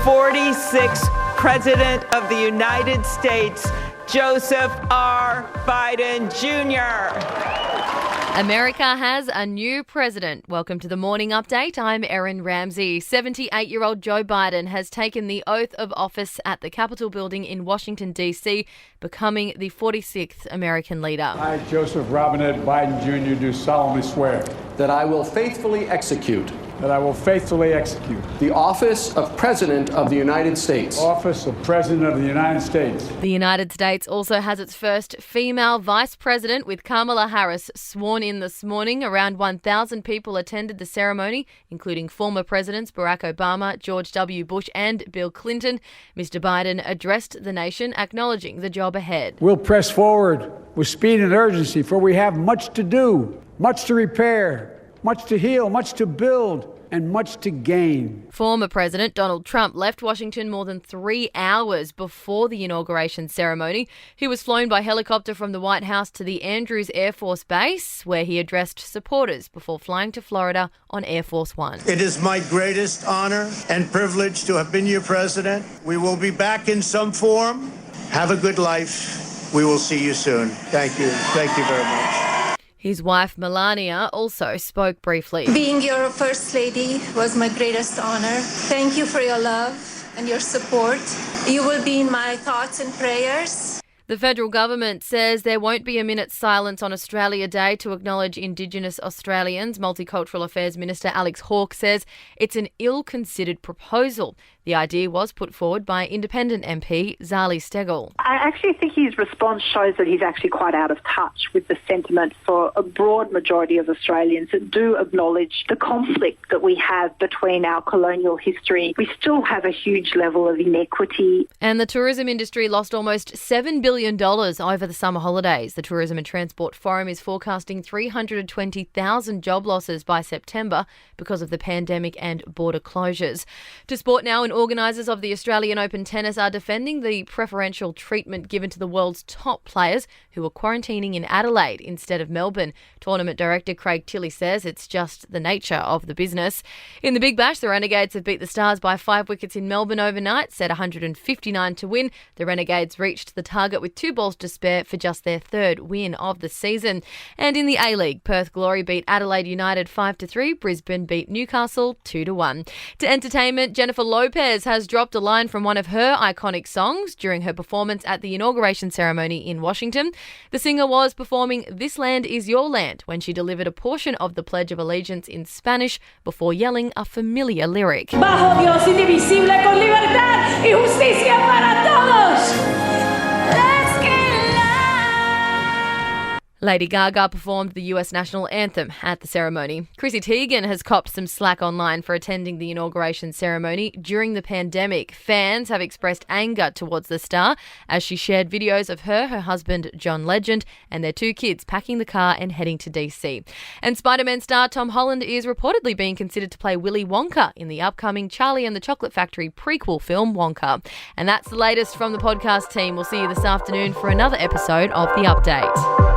46th President of the United States, Joseph R. Biden Jr. America has a new president. Welcome to the Morning Update. I'm Erin Ramsey. 78-year-old Joe Biden has taken the oath of office at the Capitol building in Washington, D.C., becoming the 46th American leader. I, Joseph Robinette Biden Jr., do solemnly swear that I will faithfully execute the office of President of the United States. Office of President of the United States. The United States also has its first female vice president, with Kamala Harris sworn in this morning. Around 1,000 people attended the ceremony, including former presidents Barack Obama, George W. Bush and Bill Clinton. Mr. Biden addressed the nation, acknowledging the job ahead. We'll press forward with speed and urgency, for we have much to do, much to repair, much to heal, much to build, and much to gain. Former President Donald Trump left Washington more than 3 hours before the inauguration ceremony. He was flown by helicopter from the White House to the Andrews Air Force Base, where he addressed supporters before flying to Florida on Air Force One. It is my greatest honor and privilege to have been your president. We will be back in some form. Have a good life. We will see you soon. Thank you. Thank you very much. His wife, Melania, also spoke briefly. Being your First Lady was my greatest honor. Thank you for your love and your support. You will be in my thoughts and prayers. The federal government says there won't be a minute's silence on Australia Day to acknowledge Indigenous Australians. Multicultural Affairs Minister Alex Hawke says it's an ill-considered proposal. The idea was put forward by independent MP Zali Steggall. I actually think his response shows that he's actually quite out of touch with the sentiment for a broad majority of Australians that do acknowledge the conflict that we have between our colonial history. We still have a huge level of inequity. And the tourism industry lost almost $7 billion over the summer holidays. The Tourism and Transport Forum is forecasting 320,000 job losses by September because of the pandemic and border closures. To sport now, and organisers of the Australian Open Tennis are defending the preferential treatment given to the world's top players who are quarantining in Adelaide instead of Melbourne. Tournament director Craig Tilley says it's just the nature of the business. In the Big Bash, the Renegades have beat the Stars by 5 wickets in Melbourne overnight, set 159 to win. The Renegades reached the target with 2 balls to spare for just their 3rd win of the season. And in the A-League, Perth Glory beat Adelaide United 5-3. Brisbane beat Newcastle 2-1. To entertainment, Jennifer Lopez has dropped a line from one of her iconic songs during her performance at the inauguration ceremony in Washington. The singer was performing This Land Is Your Land when she delivered a portion of the Pledge of Allegiance in Spanish before yelling a familiar lyric. Bajo Dios indivisible con libertad y justicia para todos. Lady Gaga performed the US national anthem at the ceremony. Chrissy Teigen has copped some slack online for attending the inauguration ceremony during the pandemic. Fans have expressed anger towards the star as she shared videos of her husband John Legend, and their 2 kids packing the car and heading to DC. And Spider-Man star Tom Holland is reportedly being considered to play Willy Wonka in the upcoming Charlie and the Chocolate Factory prequel film Wonka. And that's the latest from the podcast team. We'll see you this afternoon for another episode of The Update.